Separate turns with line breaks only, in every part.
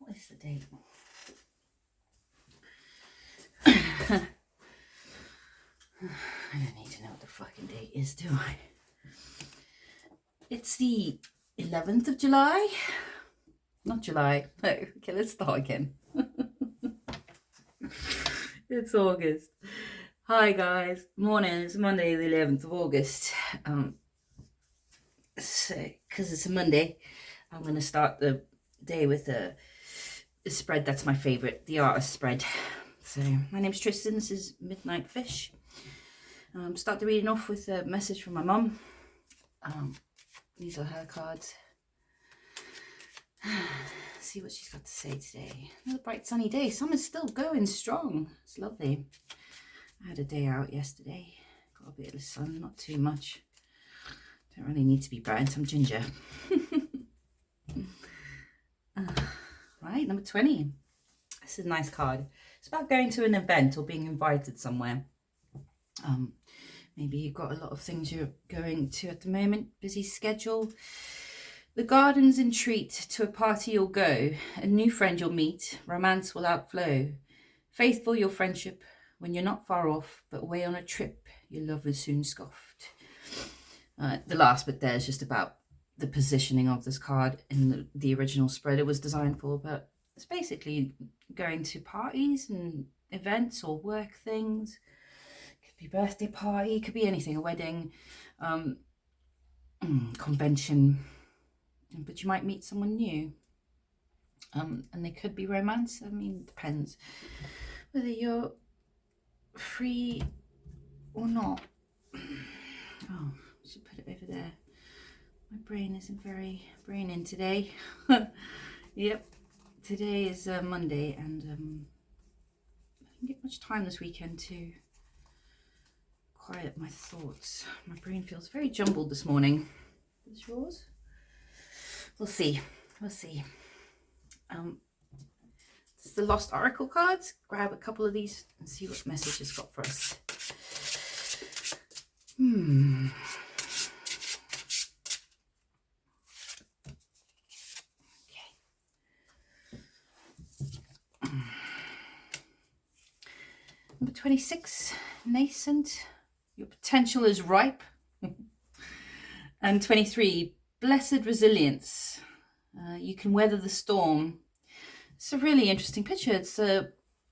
What is the date? I don't need to know what the fucking date is, do I? It's the 11th of July. Not July. No, okay, let's start again. It's August. Hi guys. Morning. It's Monday, the 11th of August. So, because it's a Monday, I'm going to start the day with a spread that's my favourite, the artist spread. So, my name's Tristan. This is Midnight Fish. Start the reading off with a message from my mum. These are her cards. See what she's got to say today. Another bright sunny day. Summer's still going strong. It's lovely. I had a day out yesterday. Got a bit of the sun, not too much. Don't really need to be burnt. I'm ginger. Right, number 20. This is a nice card. It's about going to an event or being invited somewhere. Maybe you've got a lot of things you're going to at the moment. Busy schedule. The garden's in treat to a party you'll go. A new friend you'll meet. Romance will outflow. Faithful your friendship when you're not far off, but away on a trip your love is soon scoffed. The last bit there is just about the positioning of this card in the original spread it was designed for, but it's basically going to parties and events or work things. Could be birthday party, could be anything, a wedding, convention, but you might meet someone new, and they could be romance. I mean, it depends whether you're free or not. Oh, I should put it over there. My brain isn't very braining today. Yep, today is Monday, and I didn't get much time this weekend to quiet my thoughts. My brain feels very jumbled this morning. Is yours? We'll see. We'll see. It's the Lost Oracle cards. Grab a couple of these and see what message it's got for us. Number 26, nascent. Your potential is ripe. And 23, blessed resilience. You can weather the storm. It's a really interesting picture. It's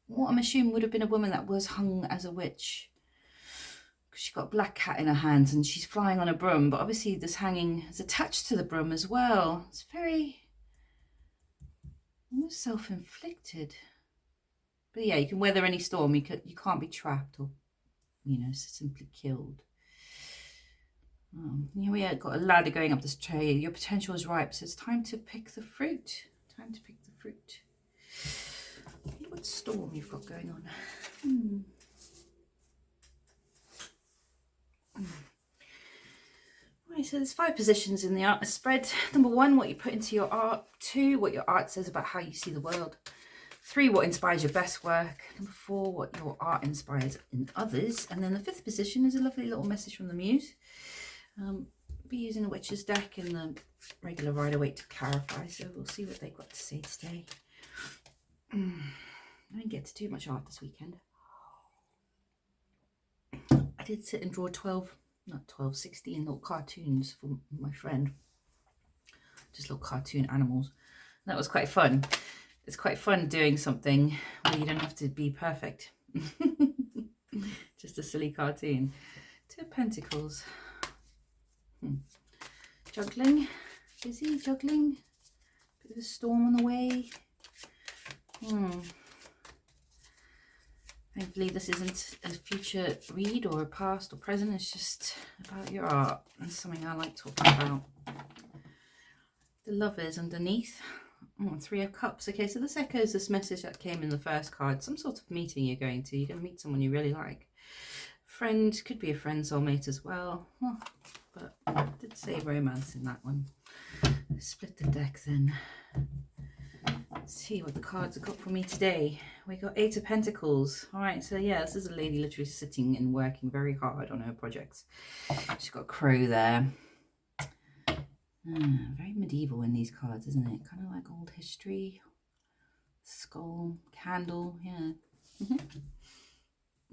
what I'm assuming would have been a woman that was hung as a witch. She's got a black cat in her hands and she's flying on a broom, but obviously this hanging is attached to the broom as well. It's very almost self-inflicted. But yeah, you can weather any storm. You can't be trapped or, simply killed. Here we have got a ladder going up this tree. Your potential is ripe, so it's time to pick the fruit. Time to pick the fruit. What storm you've got going on? Right, so there's 5 positions in the art spread. Number 1, what you put into your art. 2, what your art says about how you see the world. 3, what inspires your best work. Number 4, what your art inspires in others. And then the 5th position is a lovely little message from the muse. Be using the Witch's deck and the regular Rider-Waite to clarify, so we'll see what they've got to say today. I didn't get to do much art this weekend. I did sit and draw 16 little cartoons for my friend. Just little cartoon animals. That was quite fun. It's quite fun doing something where you don't have to be perfect. Just a silly cartoon. 2 of Pentacles. Juggling. Busy juggling. Bit of a storm on the way. Hopefully this isn't a future read or a past or present. It's just about your art. And something I like talking about. The Lovers underneath. 3 of Cups. Okay, so this echoes this message that came in the first card. Some sort of meeting you're going to. You're going to meet someone you really like. Friend, could be a friend, soulmate as well. But I did say romance in that one. Split the deck then. Let's see what the cards have got for me today. We got 8 of Pentacles. All right, so yeah, this is a lady literally sitting and working very hard on her projects. She's got a crow there. Very medieval in these cards, isn't it? Kind of like old history. skull, candle, yeah.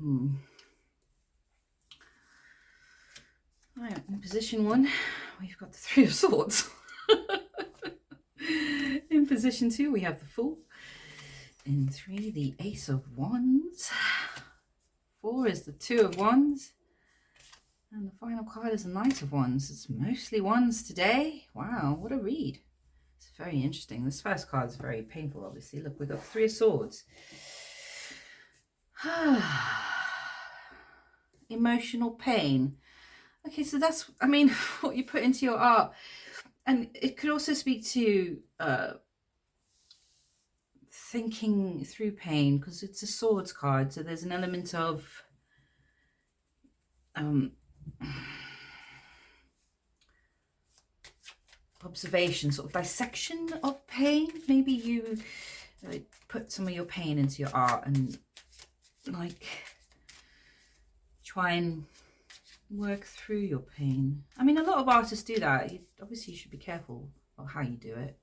Mm. Right, in position 1, we've got the 3 of Swords. In position 2, we have the Fool. In 3, the Ace of Wands. 4 is the 2 of Wands. And the final card is the Knight of Wands. It's mostly wands today. Wow, what a read. It's very interesting. This first card is very painful, obviously. Look, we've got 3 of Swords. Emotional pain. Okay, so that's, I mean, what you put into your art. And it could also speak to thinking through pain, because it's a Swords card. So there's an element of observation, sort of dissection of pain. Maybe you put some of your pain into your art and like try and work through your pain. I mean, a lot of artists do that. Obviously you should be careful of how you do it,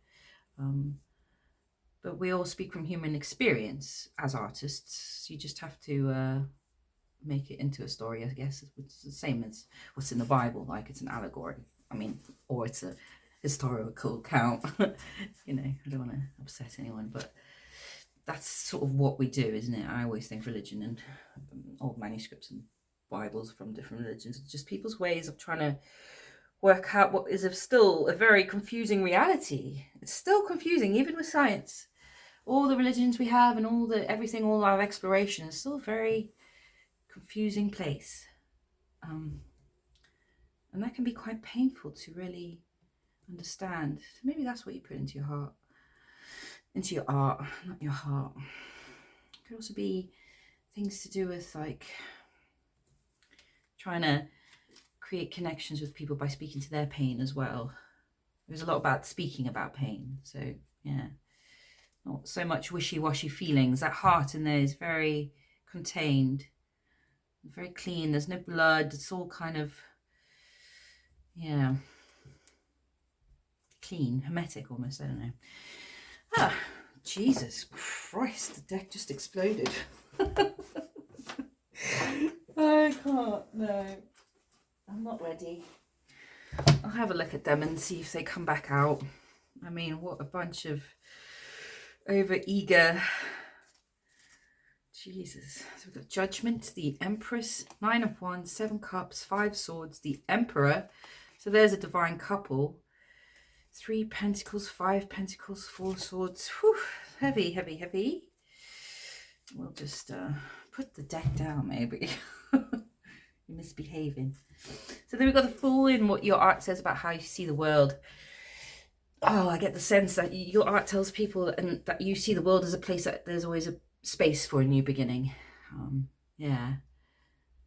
but we all speak from human experience as artists. You just have to make it into a story, I guess. It's the same as what's in the Bible, like it's an allegory, I mean, or it's a historical account. You know, I don't want to upset anyone, but that's sort of what we do, isn't it? I always think religion and old manuscripts and Bibles from different religions are just people's ways of trying to work out what is still a very confusing reality. It's still confusing, even with science. All the religions we have and all our exploration is still a very confusing place. And that can be quite painful to really understand. So maybe that's what you put into your heart, into your art, not your heart. It could also be things to do with like trying to create connections with people by speaking to their pain as well. There's a lot about speaking about pain. So yeah, not so much wishy-washy feelings. That heart in there is very contained, very clean. There's no blood. It's all kind of, yeah, clean, hermetic almost. I don't know. Ah, Jesus Christ, the deck just exploded. I can't, no. I'm not ready. I'll have a look at them and see if they come back out. I mean, what a bunch of over-eager... Jesus. So we've got Judgment, the Empress, 9 of Wands, 7 Cups, 5 Swords, the Emperor. So there's a divine couple. 3 Pentacles, 5 Pentacles, 4 Swords. Whew, heavy, heavy, heavy. We'll just put the deck down, maybe. You're misbehaving. So then we've got the Fool in what your art says about how you see the world. Oh, I get the sense that your art tells people and that you see the world as a place that there's always a space for a new beginning. Yeah.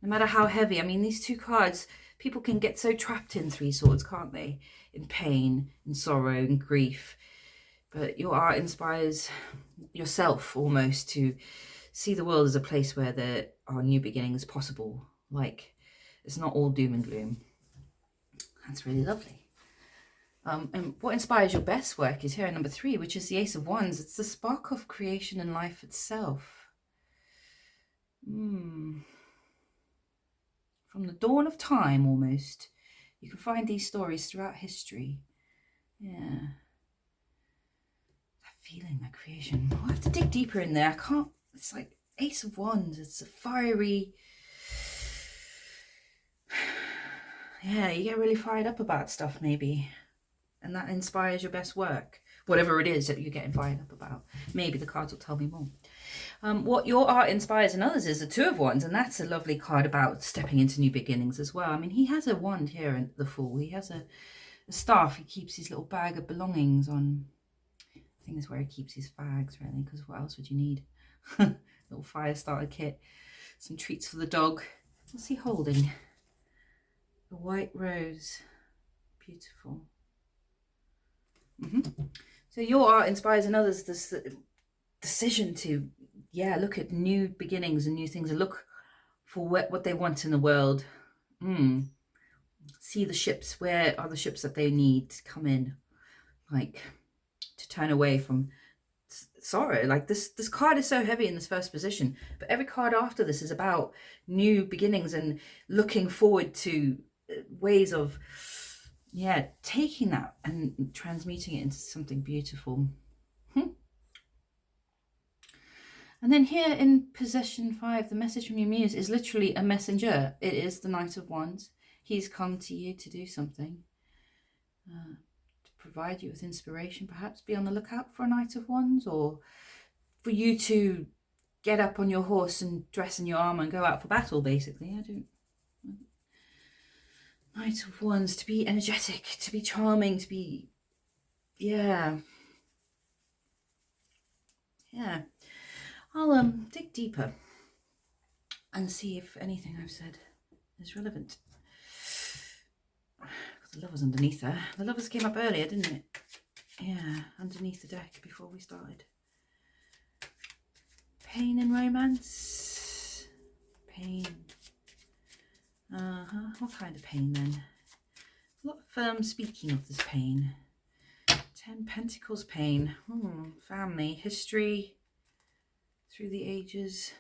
No matter how heavy. I mean, these 2 cards, people can get so trapped in 3 Swords, can't they? In pain, in sorrow, in grief. But your art inspires yourself almost to see the world as a place where there are new beginnings possible. Like, it's not all doom and gloom. That's really lovely. And what inspires your best work is here at number 3, which is the Ace of Wands. It's the spark of creation and life itself. From the dawn of time, almost, you can find these stories throughout history. Yeah. That feeling, that creation. I'll have to dig deeper in there. I can't, it's like Ace of Wands. It's a fiery... Yeah, you get really fired up about stuff, maybe. And that inspires your best work. Whatever it is that you're getting fired up about. Maybe the cards will tell me more. What your art inspires in others is the 2 of Wands. And that's a lovely card about stepping into new beginnings as well. I mean, he has a wand here in the Fool. He has a staff. He keeps his little bag of belongings on. I think that's where he keeps his fags, really. Because what else would you need? Little fire starter kit. Some treats for the dog. What's he holding? A white rose. Beautiful. So your art inspires in others this decision to, yeah, look at new beginnings and new things and look for what they want in the world. See the ships. Where are the ships that they need to come in? Like, to turn away from sorrow. Like this card is so heavy in this first position, but every card after this is about new beginnings and looking forward to ways of, yeah, taking that and transmuting it into something beautiful. And then here in position 5, the message from your muse is literally a messenger. It is the Knight of Wands. He's come to you to do something, to provide you with inspiration, perhaps. Be on the lookout for a Knight of Wands, or for you to get up on your horse and dress in your armour and go out for battle, basically. Knight of Wands, to be energetic, to be charming, to be, yeah. I'll dig deeper and see if anything I've said is relevant. The Lovers underneath there. The Lovers came up earlier, didn't it? Yeah, underneath the deck before we started. Pain and romance. Pain. What kind of pain then? A lot of speaking of this pain. 10 Pentacles pain. Family, history, through the ages.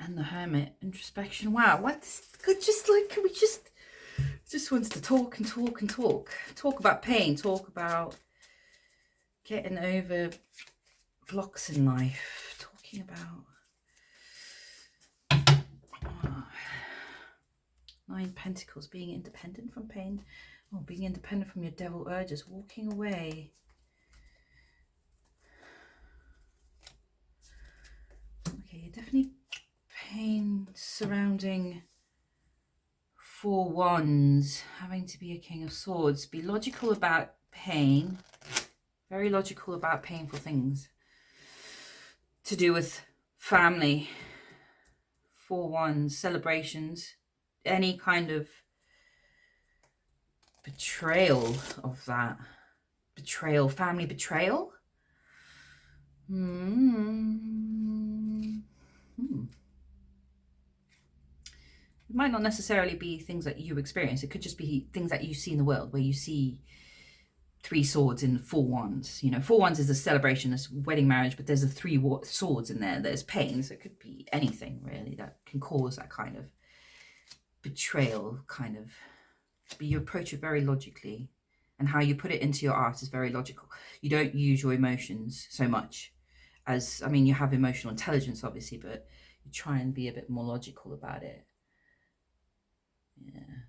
And the Hermit, introspection. Wow, what's good? Just like, can we just wants to talk and talk and talk. Talk about pain, talk about getting over blocks in life, talking about 9 Pentacles, being independent from pain, or being independent from your devil urges, walking away. Okay, definitely pain surrounding 4 Wands, having to be a King of Swords. Be logical about pain, very logical about painful things to do with family. 4 Wands, celebrations, any kind of betrayal of that. Betrayal, family betrayal. It might not necessarily be things that you experience. It could just be things that you see in the world, where you see 3 swords in 4 wands. You know, 4 wands is a celebration, it's wedding, marriage, but there's a 3 swords in there. There's pain, so it could be anything really that can cause that kind of betrayal, kind of. But you approach it very logically, and how you put it into your art is very logical. You don't use your emotions so much as, I mean, you have emotional intelligence obviously, but you try and be a bit more logical about it. Yeah,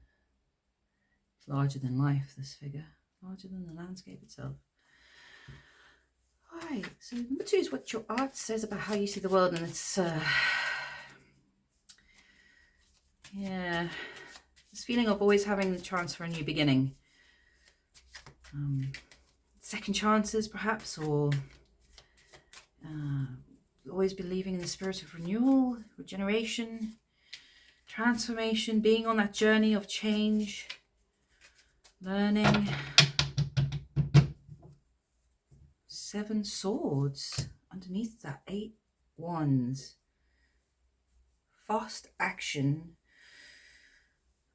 it's larger than life, this figure, larger than the landscape itself. All right, so number 2 is what your art says about how you see the world, and it's yeah, this feeling of always having the chance for a new beginning, second chances perhaps, or always believing in the spirit of renewal, regeneration, transformation, being on that journey of change, learning. 7 swords underneath that, 8 wands, fast action,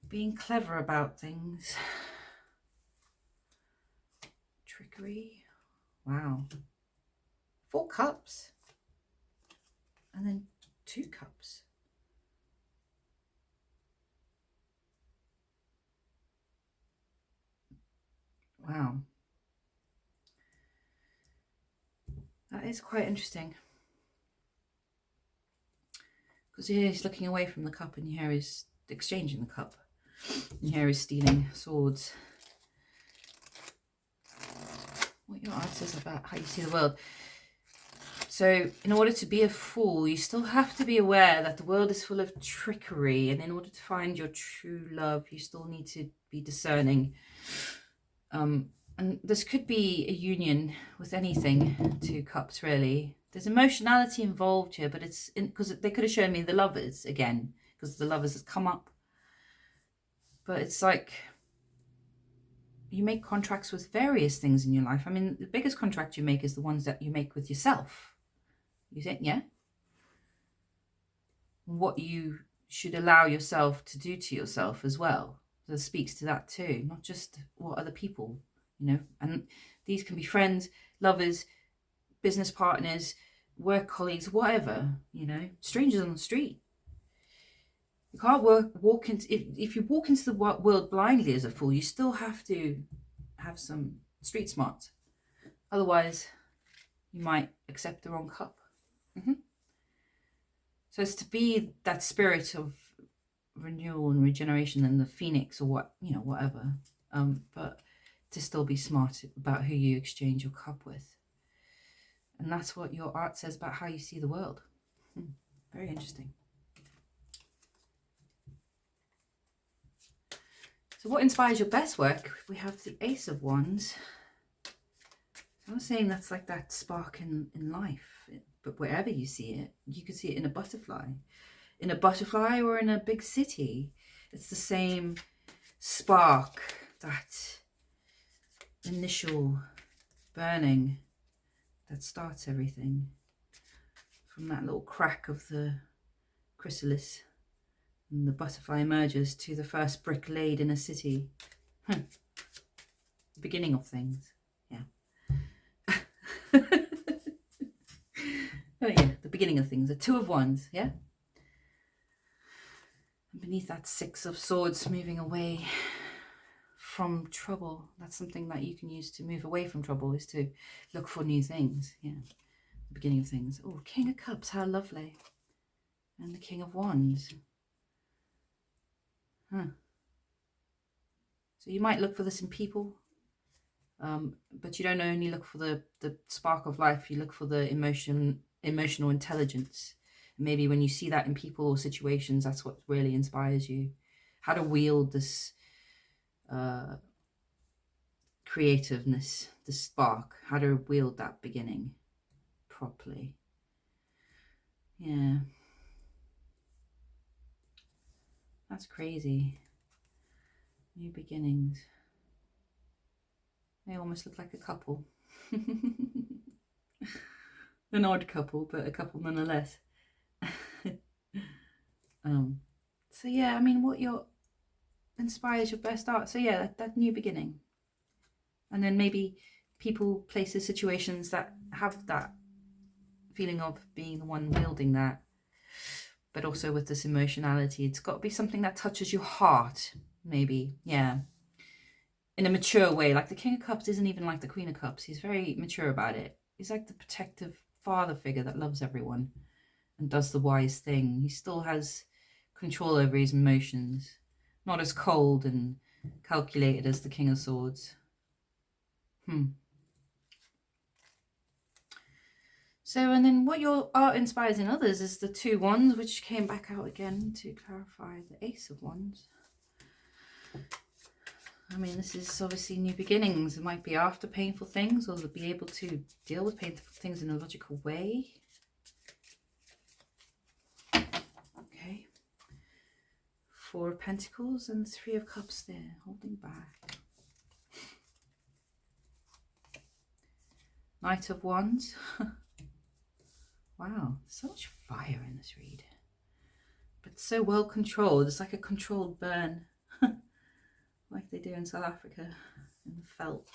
being clever about things, trickery. Wow. 4 cups and then 2 cups. Wow. That is quite interesting. Because here he's looking away from the cup, and here is exchanging the cup. And here is stealing swords. What your art says about how you see the world. So in order to be a fool, you still have to be aware that the world is full of trickery. And in order to find your true love, you still need to be discerning. And this could be a union with anything, 2 cups really. There's emotionality involved here, but it's because they could have shown me the Lovers again, because the Lovers has come up. But it's like you make contracts with various things in your life. I mean, the biggest contract you make is the ones that you make with yourself. You think, yeah? What you should allow yourself to do to yourself as well. That speaks to that too, not just what other people, you know, and these can be friends, lovers, business partners, work colleagues, whatever, you know, strangers on the street. You can't walk into, if you walk into the world blindly as a fool, you still have to have some street smarts. Otherwise, you might accept the wrong cup. So it's to be that spirit of renewal and regeneration and the phoenix, or what, you know, whatever. But to still be smart about who you exchange your cup with. And that's what your art says about how you see the world. Very interesting. So what inspires your best work? We have the Ace of Wands. I was saying that's like that spark in life, but wherever you see it, you could see it in a butterfly. In a butterfly or in a big city. It's the same spark, that initial burning that starts everything. From that little crack of the chrysalis, and the butterfly emerges to the first brick laid in a city. The beginning of things. Yeah. Oh yeah, the beginning of things. The Two of Wands, yeah? And beneath that Six of Swords, moving away from trouble. That's something that you can use to move away from trouble, is to look for new things. Yeah, the beginning of things. Oh, King of Cups, how lovely. And the King of Wands. So you might look for this in people, but you don't only look for the spark of life, you look for the emotional intelligence. Maybe when you see that in people or situations, that's what really inspires you. How to wield this creativeness, the spark, how to wield that beginning properly. Yeah. That's crazy. New beginnings. They almost look like a couple. An odd couple, but a couple nonetheless. So yeah, I mean, what inspires your best art? So yeah, that new beginning. And then maybe people, places, situations that have that feeling of being the one wielding that, but also with this emotionality. It's got to be something that touches your heart, maybe. Yeah. In a mature way. Like the King of Cups isn't even like the Queen of Cups. He's very mature about it. He's like the protective father figure that loves everyone and does the wise thing. He still has control over his emotions. Not as cold and calculated as the King of Swords. So, and then what your art inspires in others is the Two Wands, which came back out again to clarify the Ace of Wands. I mean, this is obviously new beginnings. It might be after painful things, or they'll be able to deal with painful things in a logical way. Okay. Four of Pentacles and the Three of Cups there, holding back. Knight of Wands. Wow, so much fire in this read. But so well controlled. It's like a controlled burn. Like they do in South Africa in the felt.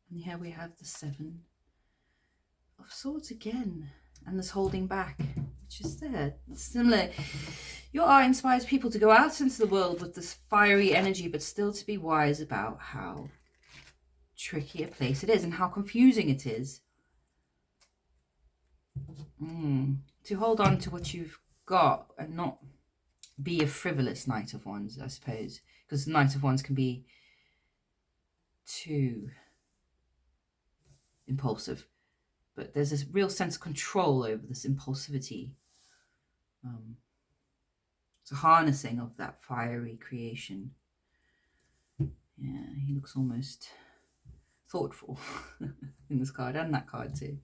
And here we have the Seven of Swords again. And this holding back, which is there. It's similar. Your art inspires people to go out into the world with this fiery energy, but still to be wise about how tricky a place it is and how confusing it is. To hold on to what you've got and not be a frivolous Knight of Wands, I suppose, because the Knight of Wands can be too impulsive, but there's this real sense of control over this impulsivity. It's a harnessing of that fiery creation. Yeah, he looks almost thoughtful in this card, and that card too.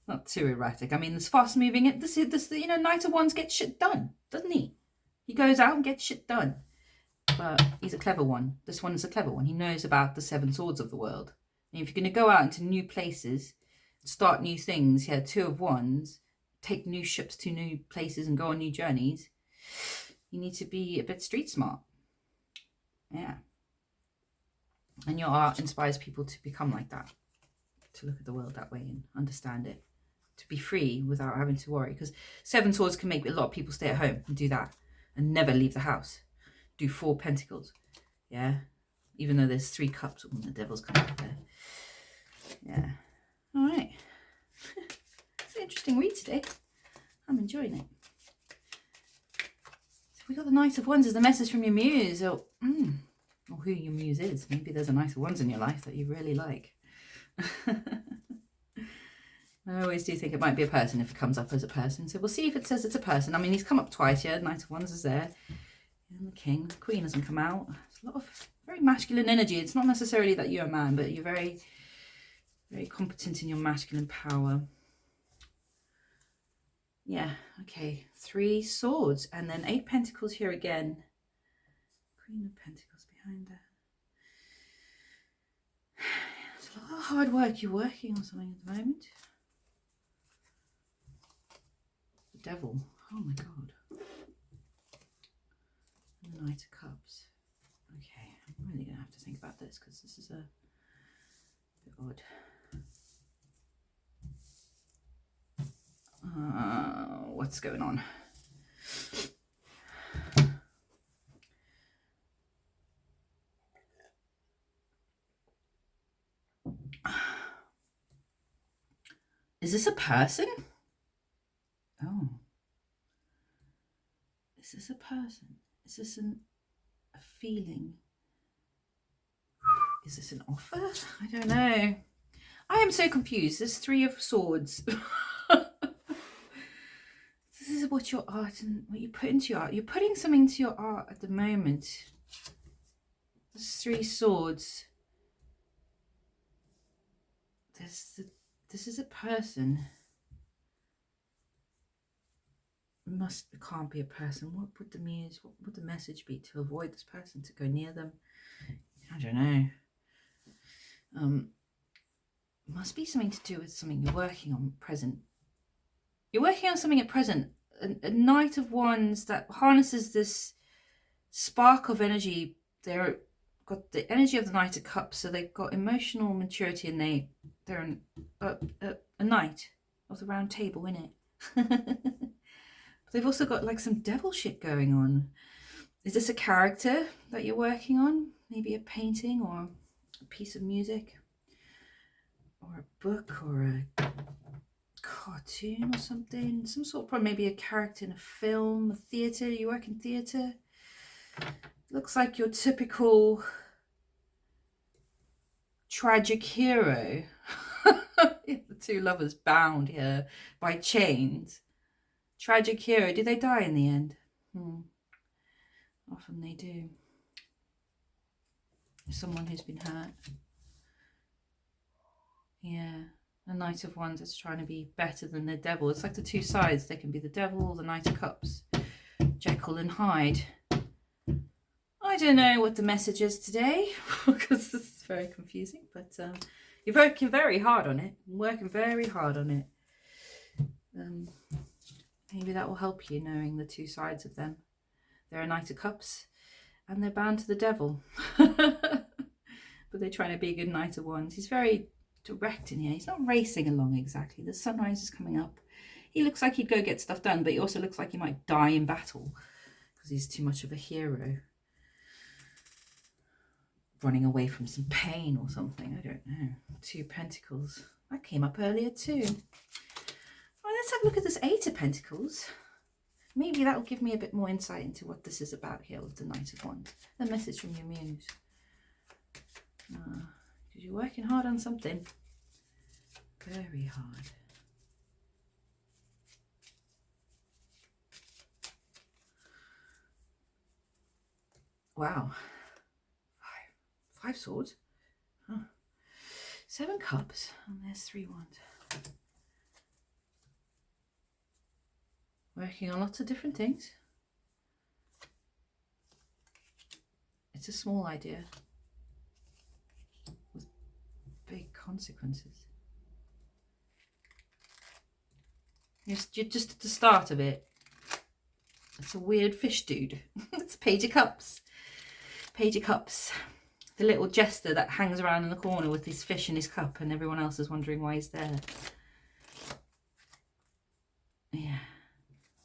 Not too erratic. I mean, this fast moving, Knight of Wands gets shit done, doesn't he? He goes out and gets shit done. But he's a clever one. This one is a clever one. He knows about the Seven Swords of the world. And if you're going to go out into new places, start new things, yeah, Two of Wands, take new ships to new places and go on new journeys, you need to be a bit street smart. Yeah. And your art inspires people to become like that, to look at the world that way and understand it, to be free without having to worry. Because 7 swords can make a lot of people stay at home and do that and never leave the house. Do 4 pentacles, yeah, even though there's 3 cups. Oh, the devil's coming up there. Yeah, all right. It's an interesting read today. I'm enjoying it. So we got the Knight of Wands as the message from your muse, or who your muse is. Maybe there's a Knight of Wands in your life that you really like. I always do think it might be a person if it comes up as a person. So we'll see if it says it's a person. I mean, he's come up twice here. Knight of Wands is there. And the King. The Queen hasn't come out. It's a lot of very masculine energy. It's not necessarily that you're a man, but you're very, very competent in your masculine power. Yeah, okay. 3 swords. And then 8 pentacles here again. Queen of Pentacles behind there. It's a lot of hard work. You're working on something at the moment. The Devil. Oh my God. And the Knight of Cups. Okay, I'm really going to have to think about this because this is a bit odd. What's going on? Is this a person? Oh. Is this a person? Is this a feeling? Is this an offer? I don't know. I am so confused. There's 3 of swords. This is what your art and what you put into your art. You're putting something into your art at the moment. There's 3 swords. This is a person. It can't be a person. What would the muse, what would the message be to avoid this person, to go near them? I don't know. Must be something to do with something you're working on present. You're working on something at present. A Knight of Wands that harnesses this spark of energy. They're got the energy of the Knight of Cups, so they've got emotional maturity, and they're a knight of the round table, innit? But they've also got like some devil shit going on. Is this a character that you're working on? Maybe a painting or a piece of music or a book or a cartoon or something. Some sort of, probably maybe a character in a film, a theatre. You work in theatre. Looks like your typical tragic hero. The 2 lovers bound here by chains. Tragic hero. Do they die in the end? Often they do. Someone who's been hurt. Yeah. The Knight of Wands is trying to be better than the devil. It's like the 2 sides. They can be the devil or the Knight of Cups. Jekyll and Hyde. I don't know what the message is today because this is very confusing, but you're working very hard on it. I'm working very hard on it. Maybe that will help you, knowing the 2 sides of them. They're a Knight of Cups and they're bound to the devil. But they're trying to be a good Knight of Wands. He's very direct in here. He's not racing along exactly. The sunrise is coming up. He looks like he'd go get stuff done, but he also looks like he might die in battle because he's too much of a hero. Running away from some pain or something. I don't know. 2 pentacles. That came up earlier too. Well, let's have a look at this 8 of Pentacles. Maybe that will give me a bit more insight into what this is about here with the Knight of Wands. The message from your muse. Because you're working hard on something. Very hard. Wow. 5 swords. Huh. 7 cups. And there's 3 wands. Working on lots of different things. It's a small idea with big consequences. You're just at the start of it. It's a weird fish dude. It's Page of Cups. Page of Cups. The little jester that hangs around in the corner with his fish in his cup and everyone else is wondering why he's there. Yeah.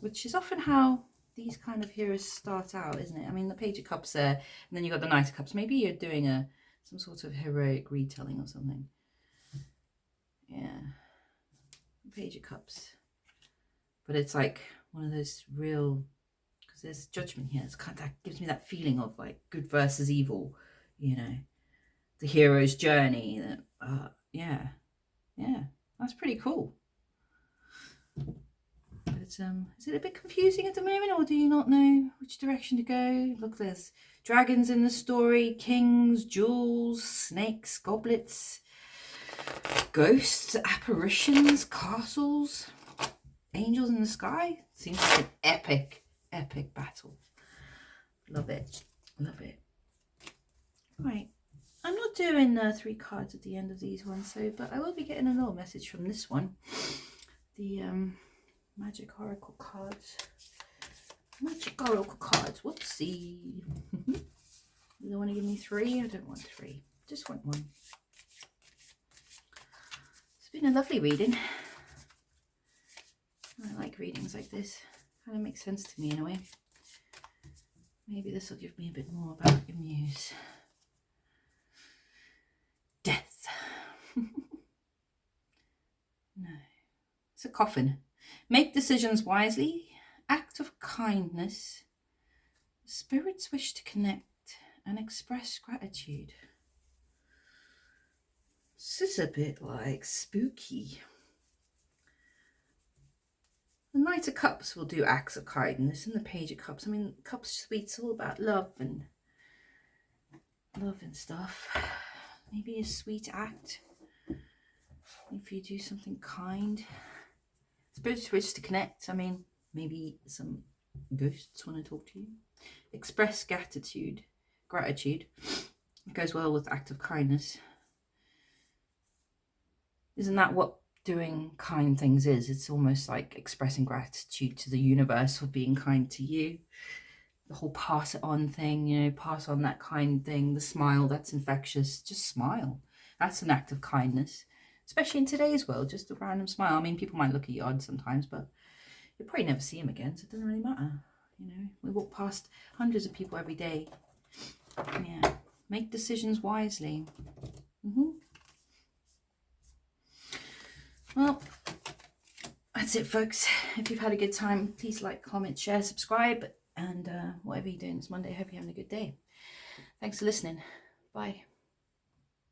Which is often how these kind of heroes start out, isn't it? I mean, the Page of Cups there, and then you've got the Knight of Cups. Maybe you're doing some sort of heroic retelling or something. Yeah. Page of Cups. But it's like one of those real, because there's judgment here. It's kind of, that gives me that feeling of like good versus evil, you know, the hero's journey. Yeah, that's pretty cool. But is it a bit confusing at the moment, or do you not know which direction to go? Look, there's dragons in the story, kings, jewels, snakes, goblets, ghosts, apparitions, castles, angels in the sky. Seems like an epic battle. Love it. Right, I'm not doing 3 cards at the end of these ones, but I will be getting a little message from this one. The Magic Oracle cards. Whoopsie. You don't want to give me 3? I don't want 3. Just want 1. It's been a lovely reading. I like readings like this. Kind of makes sense to me in a way. Maybe this will give me a bit more about your muse. Death. No. It's a coffin. Make decisions wisely. Act of kindness. Spirits wish to connect and express gratitude. This is a bit like spooky. The Knight of Cups will do acts of kindness, and the Page of Cups. I mean, Cups Suite's all about love and stuff. Maybe a sweet act if you do something kind. Spirits wish to connect. I mean, maybe some ghosts want to talk to you. Express gratitude. It goes well with act of kindness. Isn't that what doing kind things is? It's almost like expressing gratitude to the universe for being kind to you. The whole pass it on thing, you know, pass on that kind thing, the smile that's infectious. Just smile. That's an act of kindness, especially in today's world. Just a random smile. I mean, people might look at you odd sometimes, but you'll probably never see them again, so it doesn't really matter. You know, we walk past hundreds of people every day. Yeah, make decisions wisely. Well, that's it, folks. If you've had a good time, please like, comment, share, subscribe, and whatever you're doing this Monday, I hope you're having a good day. Thanks for listening. Bye.